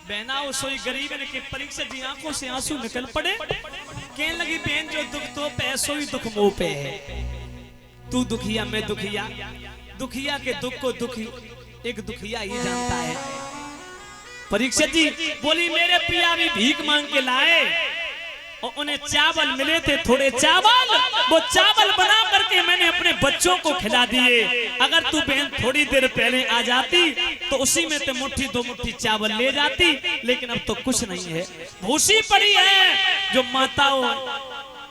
बहना सोई गरीब के परीक्षा जी आंखों से आंसू निकल पड़े। कहने लगी बहन जो दुख तो पे सोई दुख मुंह पे है। तू दुखिया मैं दुखिया, दुखिया के दुख को दुखी एक दुखिया ही जानता है। परीक्षित जी बोली मेरे पिया भी भीख मांग के लाए और उन्हें चावल मिले थे, थोड़े चावल, वो चावल बना करके मैंने अपने बच्चों को खिला दिए। अगर तू बहन थोड़ी देर पहले आ जाती तो उसी में तो मुट्ठी दो मुट्ठी चावल ले जाती, लेकिन अब तो कुछ नहीं है। भूसी पड़ी है। जो माताओं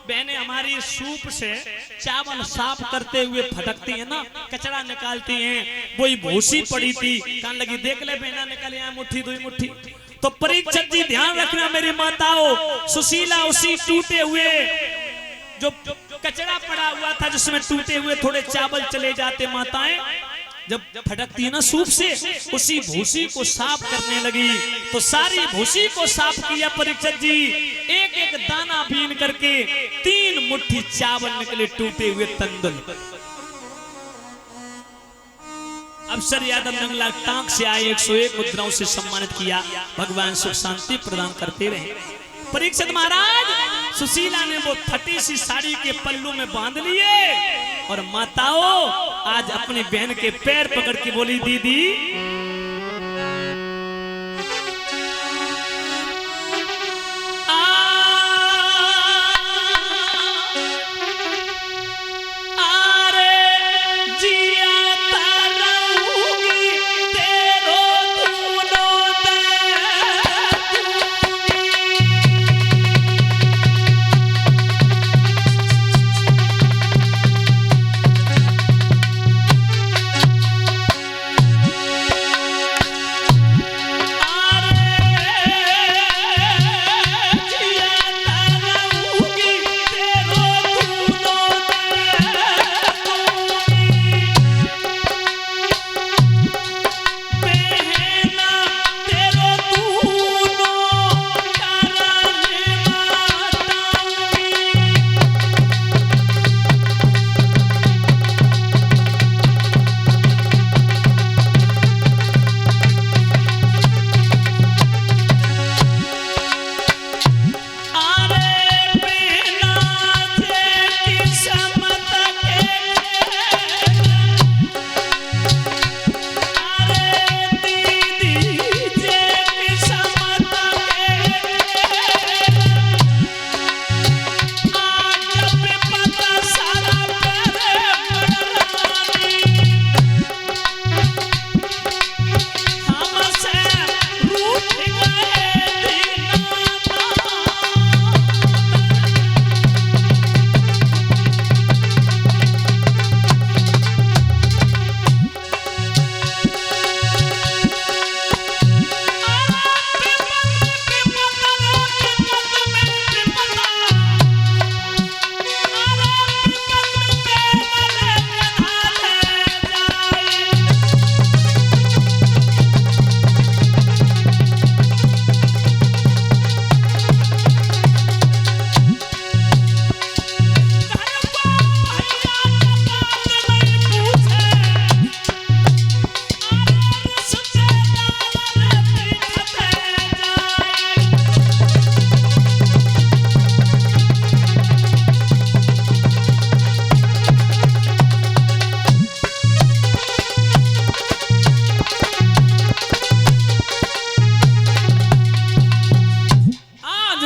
बहनें हमारी सूप से चावल साफ करते हुए फटकती है ना, कचरा निकालती हैं, वही भूसी पड़ी थी। कान लगी देख ले बहना निकले यहाँ मुट्ठी दो मुट्ठी। तो परीक्षित जी ध्यान रखना मेरी माताओं, सुशीला उसी टूटे हुए जो कचरा पड़ा हुआ था जिसमें टूटे हुए थोड़े चावल चले जाते, माताएं जब फटकती है ना सूप से, उसी भूसी को साफ करने लगी। तो सारी भूसी को साफ किया परीक्षित जी, एक एक दाना बीन करके 3 मुट्ठी चावल निकले टूटे हुए तंदुल। अफसर यादव नंगला टांग से आए 101 मुद्राओं से सम्मानित किया। भगवान सुख शांति प्रदान करते रहे। परीक्षित महाराज सुशीला ने वो फटी सी साड़ी के पल्लू में बांध लिए और माताओं आज अपनी बहन के पैर पकड़ के बोली दीदी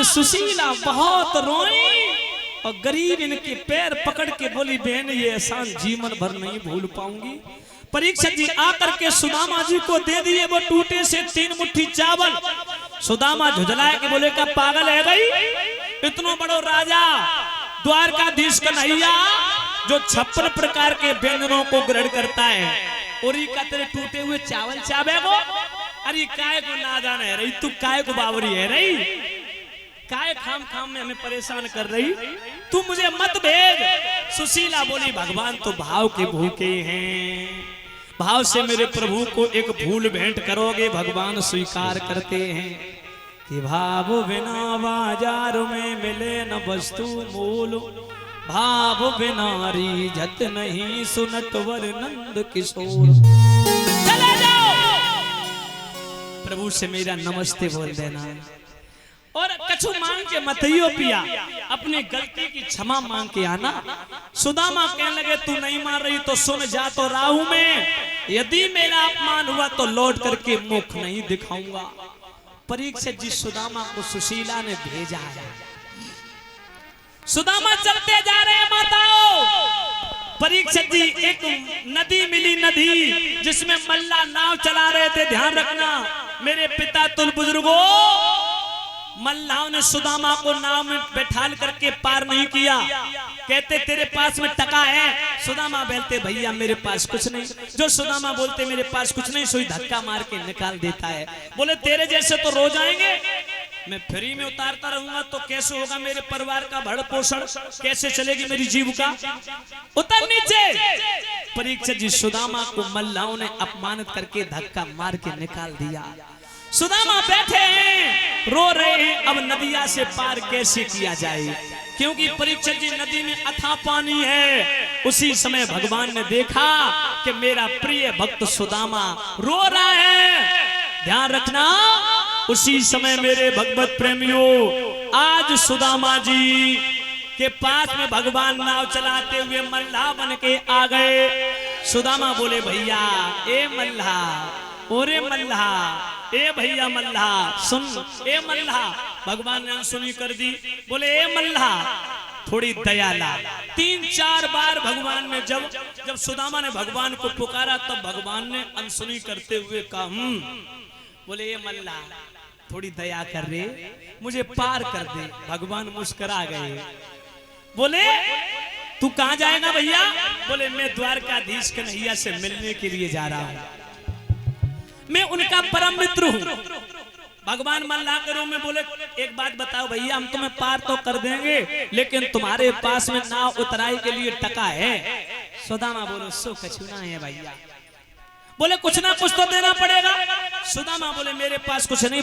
सुशीला बहुत रोई और गरीब इनके पैर पकड़ के बोली बहन ये एहसान जीवन भर नहीं भूल पाऊंगी। परीक्षित जी आकर के सुदामा जी को दे दिए वो टूटे से 3 मुट्ठी चावल। सुदामा झुझलाए के बोले का पागल है गई, इतनो बड़ो राजा द्वारकाधीश कन्हैया जो 56 प्रकार के व्यंजनों को ग्रहण करता है, और का तेरे टूटे हुए चावल चावे को, अरे काय को ना जाने है रही, तू काय को बावरी है रही, काय खाम खाम में हमें परेशान कर रही, तू मुझे मत भेज। सुशीला बोली भगवान तो भाव के भूखे हैं, भाव से मेरे प्रभु को एक फूल भेंट करोगे भगवान स्वीकार करते हैं कि भाव बिना बाजार में मिले न वस्तु मूल, भाव बिना रीझत नहीं सुनत वर नंद किशोर। चले जाओ प्रभु से मेरा नमस्ते बोल देना। और कछु मांग के मतइयो पिया, अपनी गलती की क्षमा मांग के आना। सुदामा कहने लगे तू नहीं मान रही तो सुन, जा तो राहु में, यदि मेरा अपमान हुआ तो लौट करके मुख नहीं दिखाऊंगा। परीक्षित जी सुदामा को सुशीला ने भेजा है। सुदामा चलते जा रहे हैं माताओं। परीक्षित जी एक नदी मिली, नदी जिसमें मल्ला नाव चला रहे थे। ध्यान रखना मेरे पिता तुल बुजुर्गों, मल्लाहों ने सुदामा को नाव में बैठाल करके पार नहीं किया। कहते तेरे पास में टका है, सुदामा बोलते भैया मेरे पास कुछ नहीं। जो सुदामा बोलते मेरे पास कुछ नहीं, सोई धक्का मार के निकाल देता है। बोले तेरे जैसे तो रोज आएंगे, मैं फ्री में उतारता रहूंगा तो कैसे होगा मेरे परिवार का भरण पोषण, कैसे चलेगी मेरी जीविका। उतर नीचे। परीक्षित जी सुदामा को मल्लाहों ने अपमानित करके धक्का मार के निकाल दिया। सुदामा बैठे हैं, रो रहे हैं, अब नदिया से पार कैसे किया जाए, क्योंकि परीक्षित जी नदी में अथाह पानी है। उसी समय भगवान ने देखा कि मेरा प्रिय भक्त सुदामा रो रहा है। ध्यान रखना, उसी समय मेरे भगवत प्रेमियों, आज सुदामा जी के पास में भगवान नाव चलाते हुए मल्लाह बन के आ गए। सुदामा बोले भैया ए मल्लाह, ओरे मल्लाह, ए भैया मल्लाह सुन, ए मल्लाह। भगवान ने अनसुनी कर दी। बोले ए मल्लाह थोड़ी दया ला। 3-4 बार भगवान ने जब सुदामा ने भगवान को पुकारा तब भगवान ने अनसुनी करते हुए कहा बोले ए मल्लाह थोड़ी दया कर रे, मुझे पार कर दे। भगवान मुस्कुरा गए। बोले तू कहां जाएगा भैया? बोले मैं द्वारकाधीश कन्हैया से मिलने के लिए जा रहा हूं, मैं उनका परम मित्र हूं। भगवान मल्लाह के रूप में बोले एक बात बताओ भैया, हम तुम्हें पार तो कर देंगे लेकिन तुम्हारे पास में नाव उतराई के लिए टका है? सुदामा बोलो सो कछुना है भैया। बोले कुछ ना कुछ तो देना पड़ेगा। सुदामा बोले मेरे पास कुछ नहीं।